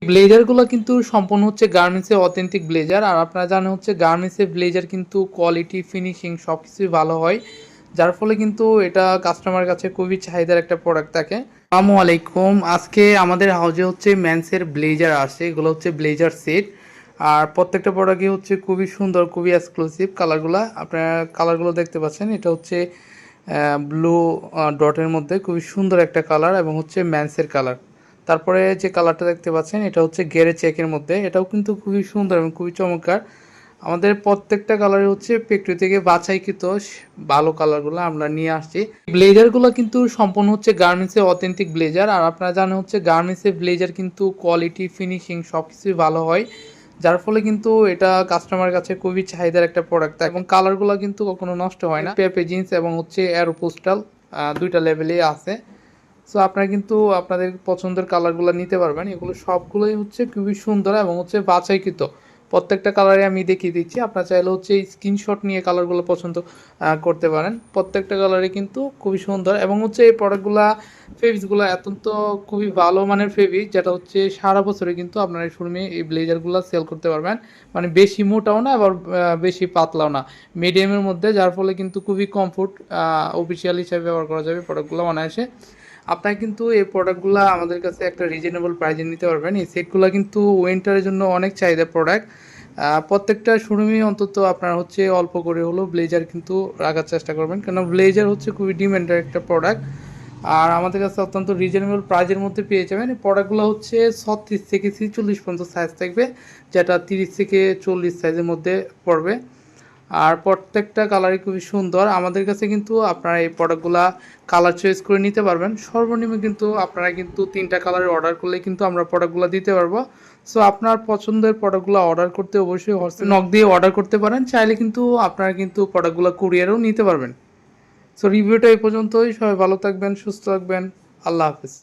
ব্লেজারগুলো কিন্তু সম্পূর্ণ হচ্ছে গার্মেন্টসের অথেন্টিক ব্লেজার। আর আপনারা জানেন হচ্ছে গার্মেন্টসের ব্লেজার কিন্তু কোয়ালিটি, ফিনিশিং সব কিছুই ভালো হয়, যার ফলে কিন্তু এটা কাস্টমার কাছে খুবই চাহিদার একটা প্রোডাক্ট থাকে। আসসালামু আলাইকুম। আজকে আমাদের হাউজে হচ্ছে মেন্সের ব্লেজার আসে, এগুলো হচ্ছে ব্লেজার সেট। আর প্রত্যেকটা প্রোডাক্টই হচ্ছে খুবই সুন্দর, খুবই এক্সক্লুসিভ। কালারগুলো আপনারা কালারগুলো দেখতে পাচ্ছেন, এটা হচ্ছে ব্লু ডটের মধ্যে খুবই সুন্দর একটা কালার এবং হচ্ছে মেন্সের কালার। তারপরে যে কালারটা দেখতে পাচ্ছেন এটা হচ্ছে গেরে চেকের মধ্যে, এটাও কিন্তু খুবই সুন্দর এবং খুবই চমৎকার। আমাদের প্রত্যেকটা কালারই হচ্ছে ফ্যাক্টরি থেকে বাছাইকৃত ভালো কালারগুলো আমরা নিয়ে আসছি। ব্লেজারগুলো কিন্তু সম্পূর্ণ হচ্ছে গার্মেন্টসের অথেন্টিক ব্লেজার। আর আপনারা জানেন হচ্ছে গার্মেন্টসের ব্লেজার কিন্তু কোয়ালিটি, ফিনিশিং সব কিছুই ভালো হয়, যার ফলে কিন্তু এটা কাস্টমার কাছে খুবই চাহিদার একটা প্রোডাক্ট। এবং কালারগুলো কিন্তু কখনো নষ্ট হয় না। পেপে জিন্স এবং হচ্ছে অ্যারোপোস্টাল দুইটা লেভেলেই আছে। সো আপনারা কিন্তু আপনাদের পছন্দের কালারগুলো নিতে পারবেন। এগুলো সবগুলোই হচ্ছে খুবই সুন্দর এবং হচ্ছে বাছাইকৃত। প্রত্যেকটা কালারে আমি দেখিয়ে দিচ্ছি, আপনারা চাইলে হচ্ছে স্ক্রিনশট নিয়ে কালারগুলো পছন্দ করতে পারেন। প্রত্যেকটা কালারে কিন্তু খুবই সুন্দর এবং হচ্ছে এই প্রোডাক্টগুলা ফেব্রিক্সগুলো অত্যন্ত খুবই ভালো মানের ফেব্রিক, যেটা হচ্ছে সারা বছরে কিন্তু আপনারা এই শোরুমে এই ব্লেজারগুলো সেল করতে পারবেন। মানে বেশি মোটাও না আবার বেশি পাতলাও না, মিডিয়ামের মধ্যে, যার ফলে কিন্তু খুবই কমফোর্ট অফিসিয়াল হিসাবে ব্যবহার করা যাবে প্রোডাক্টগুলো অনায়াসে। আপনারা কিন্তু এই প্রোডাক্টগুলো আমাদের কাছে একটা রিজনেবল প্রাইসে নিতে পারবেন। এই সেটগুলো কিন্তু উইন্টারের জন্য অনেক চাহিদা প্রোডাক্ট। প্রত্যেকটা শোরুমে অন্তত আপনারা হচ্ছে অল্প করে হলেও ব্লেজার কিন্তু রাখার চেষ্টা করবেন, কেন ব্লেজার হচ্ছে খুবই ডিমান্ডের একটা প্রোডাক্ট। আর আমাদের কাছে অত্যন্ত রিজনেবল প্রাইজের মধ্যে পেয়ে যাবেন। এই প্রোডাক্টগুলো হচ্ছে 36 থেকে 46 পর্যন্ত সাইজ থাকবে, যেটা 30 থেকে 40 সাইজের মধ্যে পড়বে। আর প্রত্যেকটা কালারই খুবই সুন্দর। আমাদের কাছে কিন্তু আপনারা এই প্রোডাক্টগুলা কালার চয়েস করে নিতে পারবেন। সর্বনিম্ন কিন্তু আপনারা কিন্তু 3টা কালারের অর্ডার করলে কিন্তু আমরা প্রোডাক্টগুলো দিতে পারবো। সো আপনার পছন্দের প্রোডাক্টগুলো অর্ডার করতে অবশ্যই হোয়াটসঅ্যাপ নক দিয়ে অর্ডার করতে পারেন। চাইলে কিন্তু আপনারা কিন্তু প্রোডাক্টগুলো কুরিয়ারেও নিতে পারবেন। সো রিভিউটা এই পর্যন্তই। সবাই ভালো থাকবেন, সুস্থ থাকবেন। আল্লাহ হাফেজ।